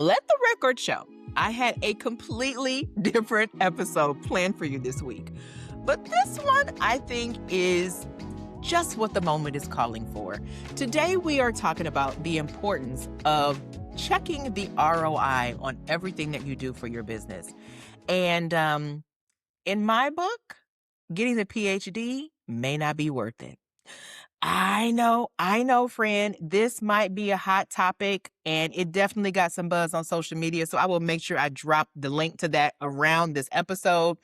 Let the record show, I had a completely different episode planned for you this week. But this one, I think, is just what the moment is calling for. Today, we are talking about the importance of checking the ROI on everything that you do for your business. And in my book, getting the PhD may not be worth it. I know, friend. This might be a hot topic, and it definitely got some buzz on social media. So I will make sure I drop the link to that around this episode.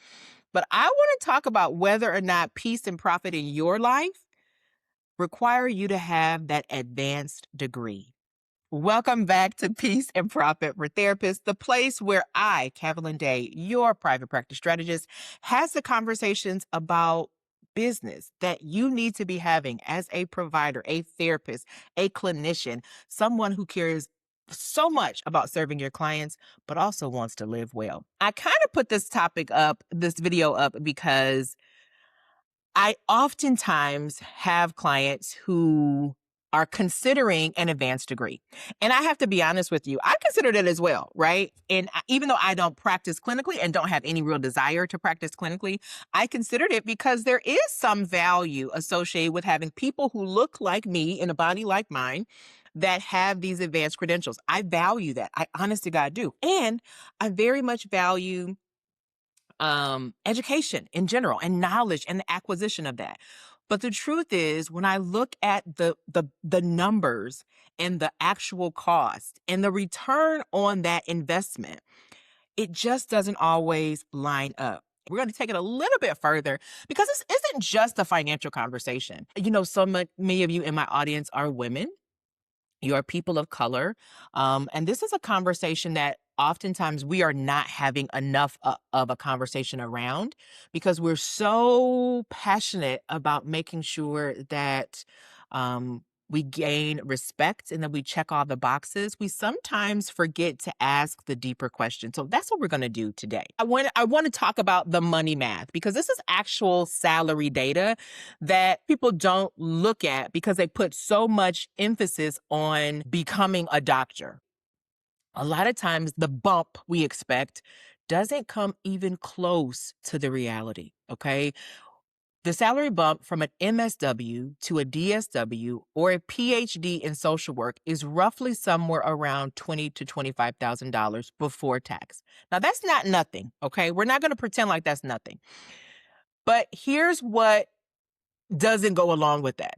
But I want to talk about whether or not peace and profit in your life require you to have that advanced degree. Welcome back to Peace and Profit for Therapists, the place where I, Calvalyn Day, your private practice strategist, has the conversations about business that you need to be having as a provider, a therapist, a clinician, someone who cares so much about serving your clients, but also wants to live well. I kind of put this video up, because I oftentimes have clients who are considering an advanced degree. And I have to be honest with you, I considered it as well, right? And even though I don't practice clinically and don't have any real desire to practice clinically, I considered it because there is some value associated with having people who look like me in a body like mine that have these advanced credentials. I value that. I honest to God do. And I very much value education in general and knowledge and the acquisition of that. But the truth is, when I look at the numbers and the actual cost and the return on that investment, it just doesn't always line up. We're going to take it a little bit further, because this isn't just a financial conversation. You know, many of you in my audience are women. You are people of color. And this is a conversation that oftentimes we are not having enough of a conversation around, because we're so passionate about making sure that we gain respect and that we check all the boxes. We sometimes forget to ask the deeper questions. So that's what we're going to do today. I want to talk about the money math, because this is actual salary data that people don't look at because they put so much emphasis on becoming a doctor. A lot of times the bump we expect doesn't come even close to the reality, okay? The salary bump from an MSW to a DSW or a PhD in social work is roughly somewhere around $20,000 to $25,000 before tax. Now, that's not nothing, okay? We're not going to pretend like that's nothing. But here's what doesn't go along with that.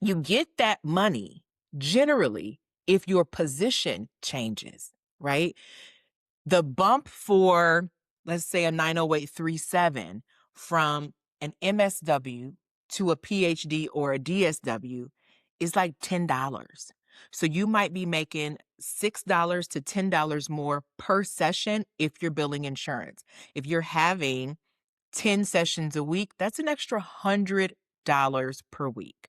You get that money generally if your position changes, right? The bump for, let's say, a 90837 from an MSW to a PhD or a DSW is like $10. So you might be making $6 to $10 more per session if you're billing insurance. If you're having 10 sessions a week, that's an extra $100 per week.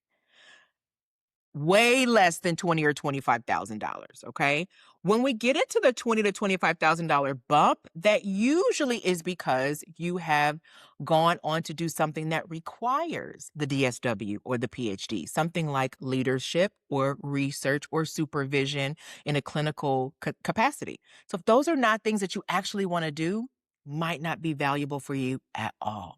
Way less than $20,000 or $25,000, okay? When we get into the $20,000 to $25,000 bump, that usually is because you have gone on to do something that requires the DSW or the PhD, something like leadership or research or supervision in a clinical capacity. So if those are not things that you actually want to do, might not be valuable for you at all.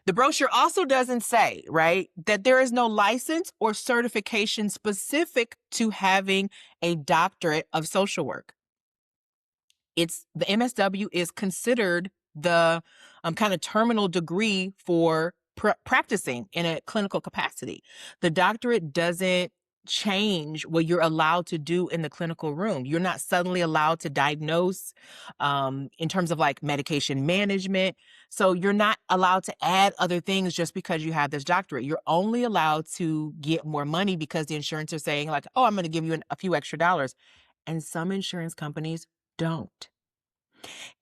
The brochure also doesn't say, right, that there is no license or certification specific to having a doctorate of social work. The MSW is considered the kind of terminal degree for practicing in a clinical capacity. The doctorate doesn't change what you're allowed to do in the clinical room. You're not suddenly allowed to diagnose in terms of like medication management. So you're not allowed to add other things just because you have this doctorate. You're only allowed to get more money because the insurance are saying like, oh, I'm going to give you a few extra dollars. And some insurance companies don't.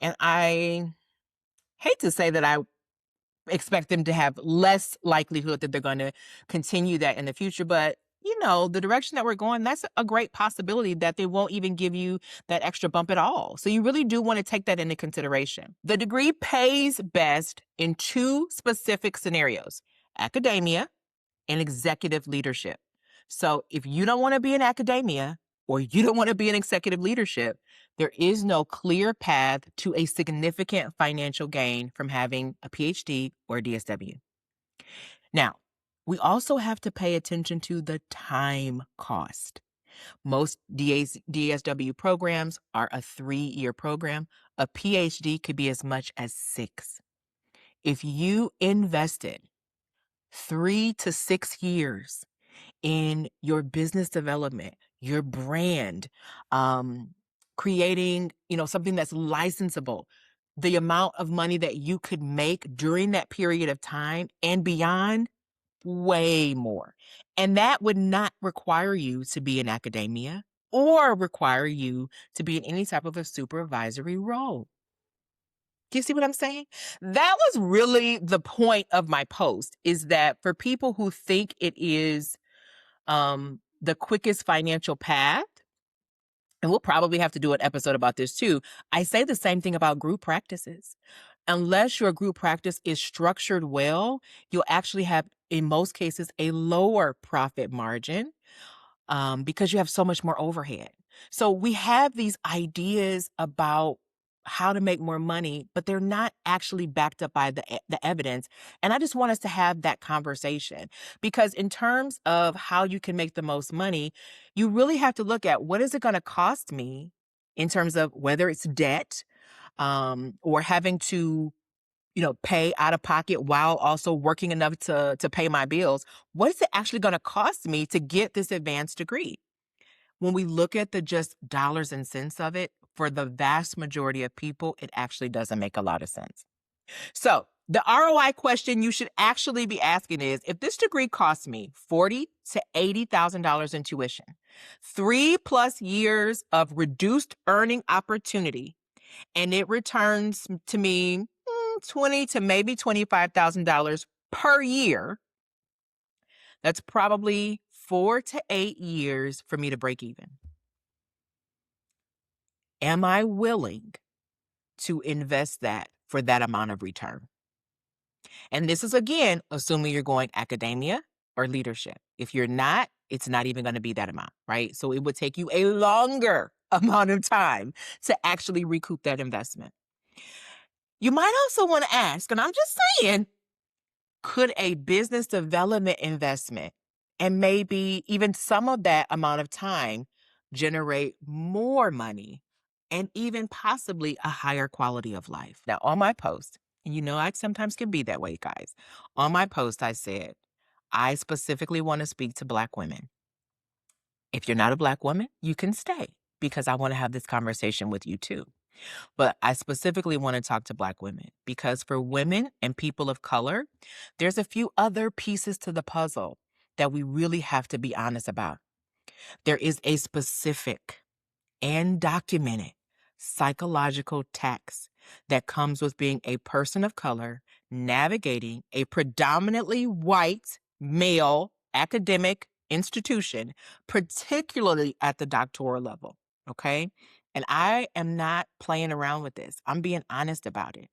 And I hate to say that I expect them to have less likelihood that they're going to continue that in the future, but you know, the direction that we're going, that's a great possibility that they won't even give you that extra bump at all. So you really do want to take that into consideration. The degree pays best in two specific scenarios: academia and executive leadership. So if you don't want to be in academia or you don't want to be in executive leadership, there is no clear path to a significant financial gain from having a PhD or a DSW. Now, we also have to pay attention to the time cost. Most DSW programs are a 3-year program. A PhD could be as much as 6. If you invested 3 to 6 years in your business development, your brand, creating, something that's licensable, the amount of money that you could make during that period of time and beyond, way more. And that would not require you to be in academia or require you to be in any type of a supervisory role. Do you see what I'm saying? That was really the point of my post, is that for people who think it is the quickest financial path, and we'll probably have to do an episode about this too, I say the same thing about group practices. Unless your group practice is structured well, you'll actually have, in most cases, a lower profit margin because you have so much more overhead. So we have these ideas about how to make more money, but they're not actually backed up by the evidence. And I just want us to have that conversation, because in terms of how you can make the most money, you really have to look at what is it going to cost me in terms of whether it's debt or having to pay out of pocket while also working enough to pay my bills. What is it actually going to cost me to get this advanced degree? When we look at the just dollars and cents of it, for the vast majority of people, it actually doesn't make a lot of sense. So the ROI question you should actually be asking is, if this degree costs me $40,000 to $80,000 in tuition, 3+ years of reduced earning opportunity, and it returns to me $20,000 to maybe $25,000 per year, that's probably 4 to 8 years for me to break even. Am I willing to invest that for that amount of return? And this is, again, assuming you're going academia or leadership. If you're not, it's not even going to be that amount, right? So it would take you a longer amount of time to actually recoup that investment. You might also want to ask, and I'm just saying, could a business development investment and maybe even some of that amount of time generate more money and even possibly a higher quality of life? Now, on my post, and I sometimes can be that way, guys. On my post, I said, I specifically want to speak to Black women. If you're not a Black woman, you can stay, because I want to have this conversation with you too. But I specifically want to talk to Black women, because for women and people of color, there's a few other pieces to the puzzle that we really have to be honest about. There is a specific and documented psychological tax that comes with being a person of color navigating a predominantly white male academic institution, particularly at the doctoral level. Okay. And I am not playing around with this. I'm being honest about it,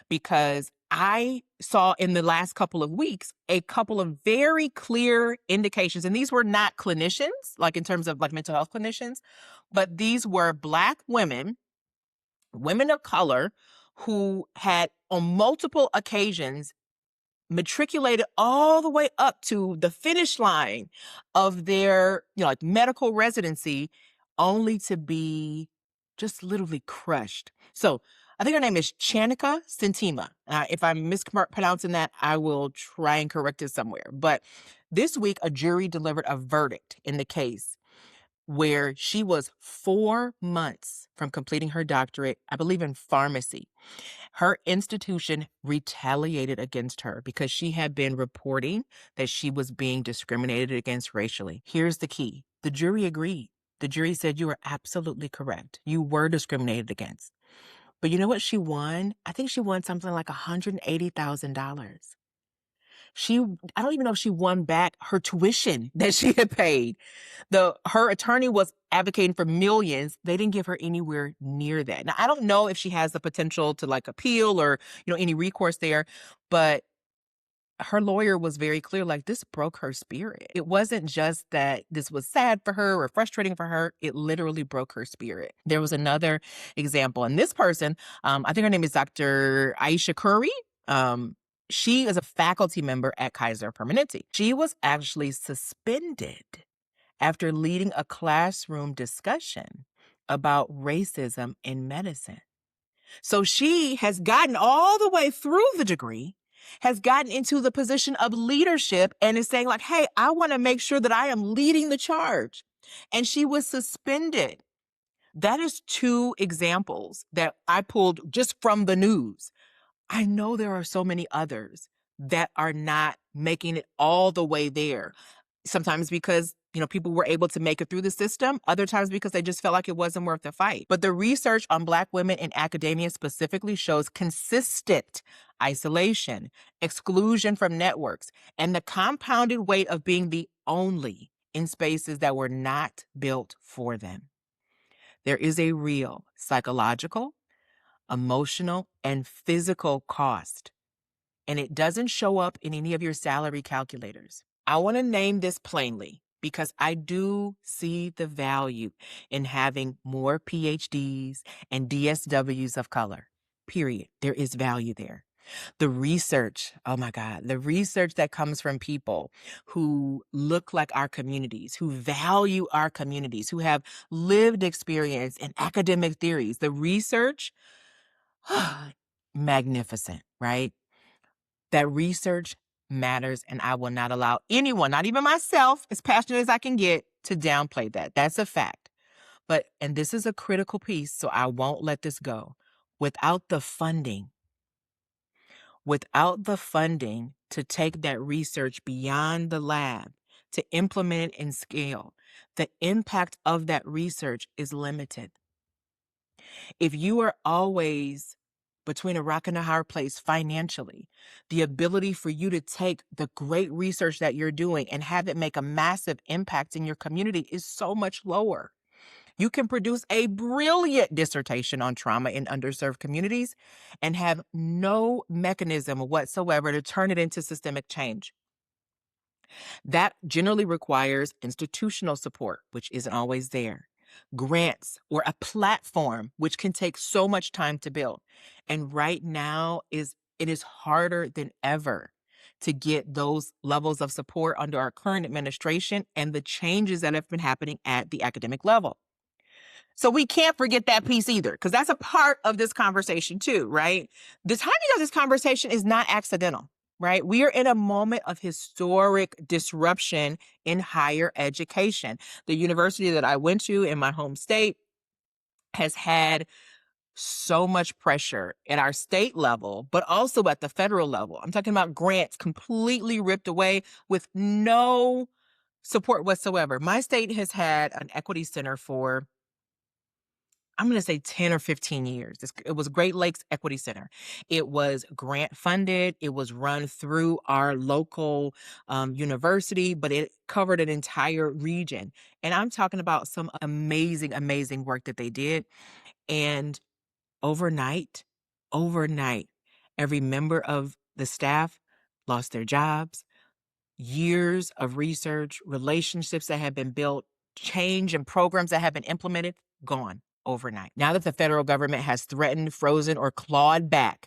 because I saw in the last couple of weeks a couple of very clear indications. And these were not clinicians, like in terms of like mental health clinicians, but these were Black women, women of color, who had on multiple occasions matriculated all the way up to the finish line of their, like medical residency, only to be just literally crushed. So I think her name is Chanika Sintima. If I'm mispronouncing that, I will try and correct it somewhere. But this week, a jury delivered a verdict in the case where she was 4 months from completing her doctorate, I believe in pharmacy. Her institution retaliated against her because she had been reporting that she was being discriminated against racially. Here's the key. The jury agreed. The jury said, you are absolutely correct. You were discriminated against. But you know what she won? I think she won something like $180,000. I don't even know if she won back her tuition that she had paid. Her attorney was advocating for millions. They didn't give her anywhere near that. Now, I don't know if she has the potential to like appeal or, any recourse there, but her lawyer was very clear, like, this broke her spirit. It wasn't just that this was sad for her or frustrating for her. It literally broke her spirit. There was another example, and this person, I think her name is Dr. Aisha Curry. She is a faculty member at Kaiser Permanente. She was actually suspended after leading a classroom discussion about racism in medicine. So she has gotten all the way through the degree, has gotten into the position of leadership, and is saying, like, hey, I want to make sure that I am leading the charge. And she was suspended. That is 2 examples that I pulled just from the news. I know there are so many others that are not making it all the way there. Sometimes because, people were able to make it through the system, other times because they just felt like it wasn't worth the fight. But the research on Black women in academia specifically shows consistent isolation, exclusion from networks, and the compounded weight of being the only in spaces that were not built for them. There is a real psychological, emotional, and physical cost, and it doesn't show up in any of your salary calculators. I want to name this plainly because I do see the value in having more PhDs and DSWs of color, period. There is value there. The research, oh my God, the research that comes from people who look like our communities, who value our communities, who have lived experience and academic theories, the research, magnificent, right? That research matters, and I will not allow anyone, not even myself, as passionate as I can get, to downplay that. That's a fact. And this is a critical piece, so I won't let this go. Without the funding to take that research beyond the lab, to implement it and scale, the impact of that research is limited. If you are always between a rock and a hard place financially, the ability for you to take the great research that you're doing and have it make a massive impact in your community is so much lower. You can produce a brilliant dissertation on trauma in underserved communities and have no mechanism whatsoever to turn it into systemic change. That generally requires institutional support, which isn't always there, grants, or a platform, which can take so much time to build. And right now it is harder than ever to get those levels of support under our current administration and the changes that have been happening at the academic level. So we can't forget that piece either, because that's a part of this conversation too, right? The timing of this conversation is not accidental, right? We are in a moment of historic disruption in higher education. The university that I went to in my home state has had so much pressure at our state level, but also at the federal level. I'm talking about grants completely ripped away with no support whatsoever. My state has had an equity center for, I'm going to say 10 or 15 years. It was Great Lakes Equity Center. It was grant funded. It was run through our local university, but it covered an entire region. And I'm talking about some amazing, amazing work that they did. And overnight, every member of the staff lost their jobs. Years of research, relationships that have been built, change and programs that have been implemented, gone overnight. Now that the federal government has threatened, frozen, or clawed back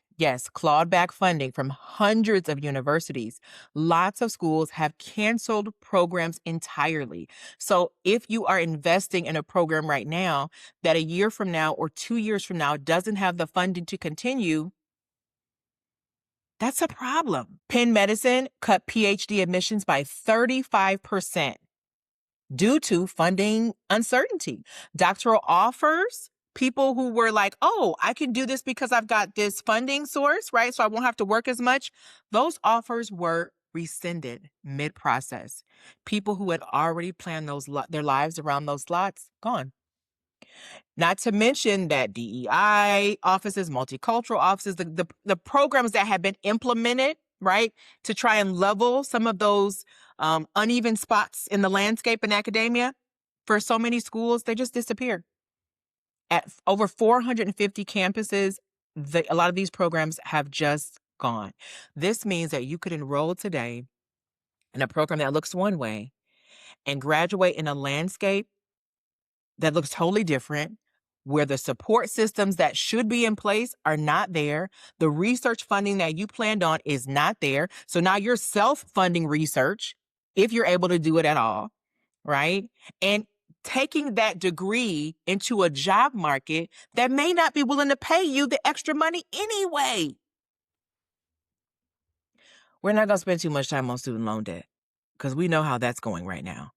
funding from hundreds of universities, lots of schools have canceled programs entirely. So if you are investing in a program right now that a year from now or 2 years from now doesn't have the funding to continue, that's a problem. Penn Medicine cut PhD admissions by 35% due to funding uncertainty. Doctoral offers, people who were like, oh, I can do this because I've got this funding source, right? So I won't have to work as much. Those offers were rescinded mid-process. People who had already planned their lives around those slots, gone. Not to mention that DEI offices, multicultural offices, the programs that have been implemented, right, to try and level some of those uneven spots in the landscape in academia, for so many schools, they just disappear. At over 450 campuses, a lot of these programs have just gone. This means that you could enroll today in a program that looks one way and graduate in a landscape that looks totally different, where the support systems that should be in place are not there. The research funding that you planned on is not there. So now you're self-funding research, if you're able to do it at all, right? And taking that degree into a job market that may not be willing to pay you the extra money anyway. We're not going to spend too much time on student loan debt because we know how that's going right now.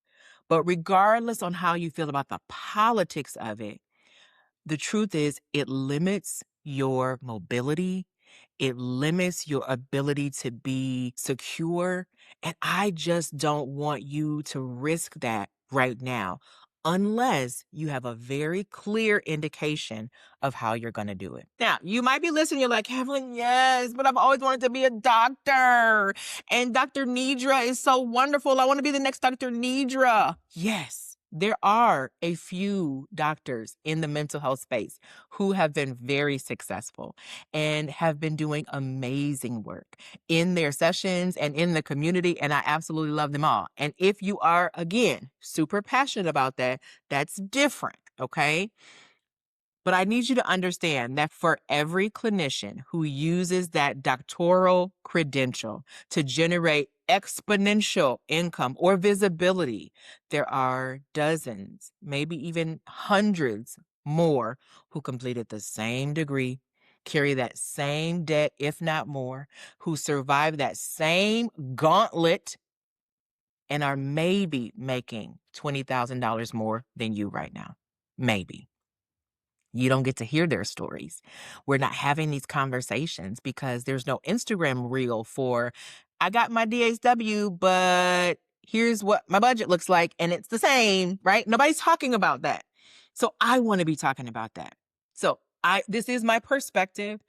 But regardless on how you feel about the politics of it, the truth is it limits your mobility. It limits your ability to be secure. And I just don't want you to risk that right now unless you have a very clear indication of how you're going to do it. Now, you might be listening. You're like, Calvalyn, yes, but I've always wanted to be a doctor. And Dr. Nidra is so wonderful. I want to be the next Dr. Nidra. Yes. There are a few doctors in the mental health space who have been very successful and have been doing amazing work in their sessions and in the community, and I absolutely love them all. And if you are, again, super passionate about that, that's different, okay? But I need you to understand that for every clinician who uses that doctoral credential to generate exponential income or visibility, there are dozens, maybe even hundreds more who completed the same degree, carry that same debt, if not more, who survive that same gauntlet and are maybe making $20,000 more than you right now. Maybe. You don't get to hear their stories. We're not having these conversations because there's no Instagram reel for, I got my DHW, but here's what my budget looks like, and it's the same, right? Nobody's talking about that. So I want to be talking about that. So this is my perspective.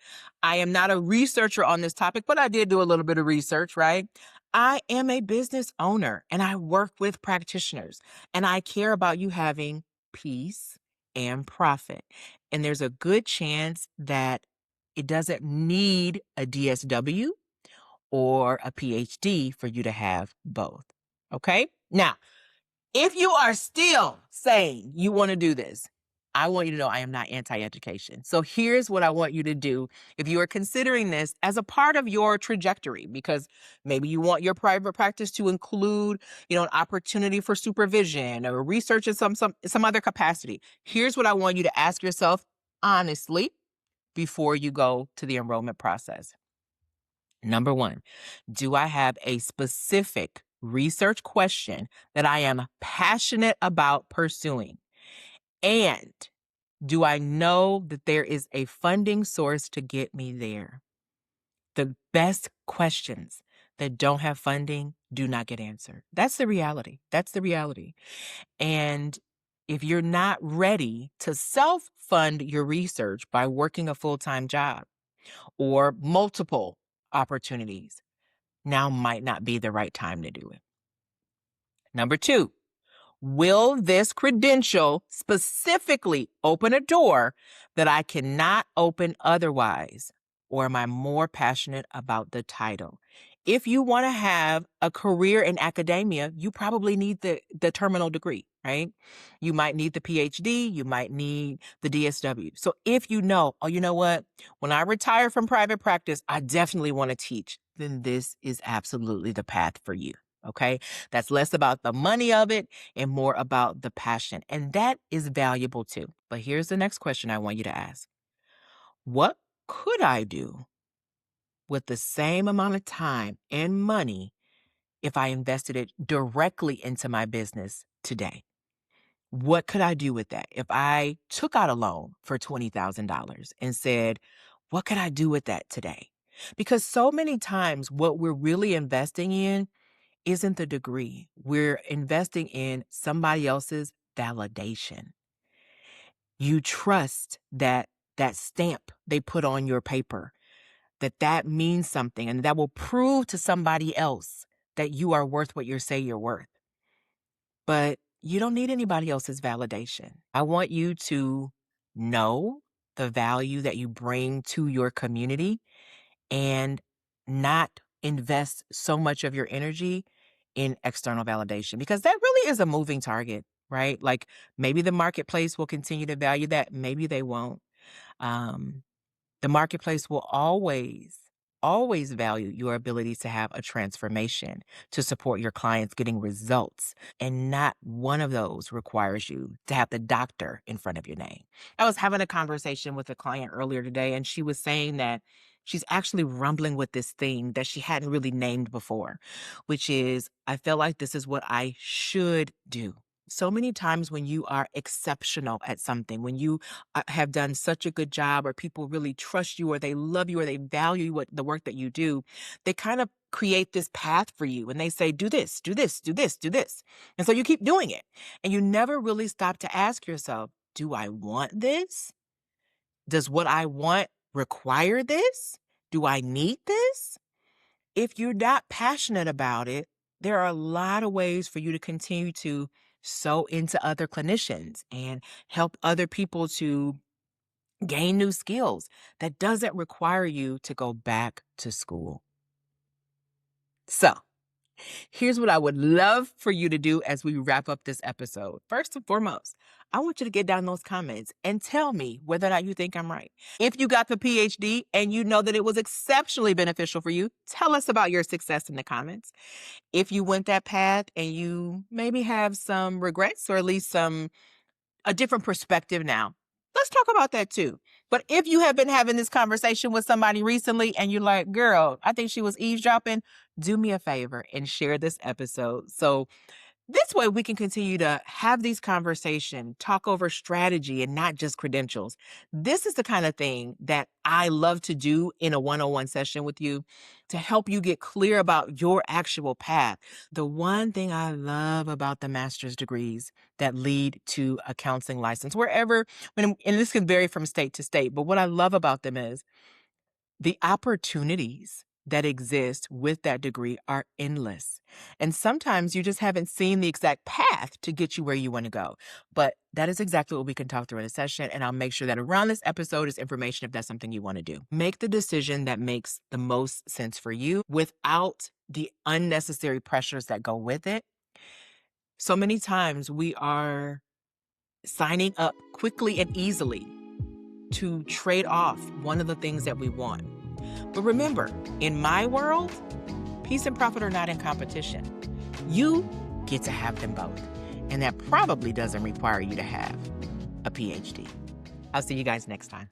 I am not a researcher on this topic, but I did do a little bit of research, right? I am a business owner and I work with practitioners, and I care about you having peace and profit. And there's a good chance that it doesn't need a DSW or a PhD for you to have both. Okay? Now, if you are still saying you want to do this, I want you to know I am not anti-education. So here's what I want you to do if you are considering this as a part of your trajectory, because maybe you want your private practice to include, an opportunity for supervision or research in some other capacity. Here's what I want you to ask yourself honestly before you go to the enrollment process. Number one, do I have a specific research question that I am passionate about pursuing? And do I know that there is a funding source to get me there? The best questions that don't have funding do not get answered. That's the reality. That's the reality. And if you're not ready to self-fund your research by working a full-time job or multiple opportunities, now might not be the right time to do it. Number two, will this credential specifically open a door that I cannot open otherwise? Or am I more passionate about the title? If you want to have a career in academia, you probably need the terminal degree, right? You might need the PhD, you might need the DSW. So if you know, oh, you know what? When I retire from private practice, I definitely want to teach, then this is absolutely the path for you. Okay? That's less about the money of it and more about the passion. And that is valuable too. But here's the next question I want you to ask. What could I do with the same amount of time and money if I invested it directly into my business today? What could I do with that? If I took out a loan for $20,000 and said, what could I do with that today? Because so many times what we're really investing in isn't the degree. We're investing in somebody else's validation. You trust that stamp they put on your paper, that means something, and that will prove to somebody else that you are worth what you say you're worth. But you don't need anybody else's validation. I want you to know the value that you bring to your community and not invest so much of your energy in external validation, because that really is a moving target, right? Like, maybe the marketplace will continue to value that, maybe they won't. Um, the marketplace will always value your ability to have a transformation to support your clients getting results. And not one of those requires you to have the doctor in front of your name. I was having a conversation with a client earlier today, and she was saying that she's actually rumbling with this thing that she hadn't really named before, which is, I feel like this is what I should do. So many times when you are exceptional at something, when you have done such a good job, or people really trust you, or they love you, or they value what the work that you do, they kind of create this path for you, and they say, do this, do this, do this, do this. And so you keep doing it. And you never really stop to ask yourself, do I want this? Does what I want require this? Do I need this? If you're not passionate about it, there are a lot of ways for you to continue to sow into other clinicians and help other people to gain new skills. That doesn't require you to go back to school. So, here's what I would love for you to do as we wrap up this episode. First and foremost, I want you to get down those comments and tell me whether or not you think I'm right. If you got the PhD and you know that it was exceptionally beneficial for you, tell us about your success in the comments. If you went that path and you maybe have some regrets, or at least a different perspective now, let's talk about that too. But if you have been having this conversation with somebody recently and you're like, girl, I think she was eavesdropping, do me a favor and share this episode. So this way we can continue to have these conversations, talk over strategy and not just credentials. This is the kind of thing that I love to do in a one-on-one session with you, to help you get clear about your actual path. The one thing I love about the master's degrees that lead to a counseling license, and this can vary from state to state, but what I love about them is the opportunities that exist with that degree are endless. And sometimes you just haven't seen the exact path to get you where you want to go. But that is exactly what we can talk through in a session. And I'll make sure that around this episode is information if that's something you want to do. Make the decision that makes the most sense for you without the unnecessary pressures that go with it. So many times we are signing up quickly and easily to trade off one of the things that we want. But remember, in my world, peace and profit are not in competition. You get to have them both. And that probably doesn't require you to have a PhD. I'll see you guys next time.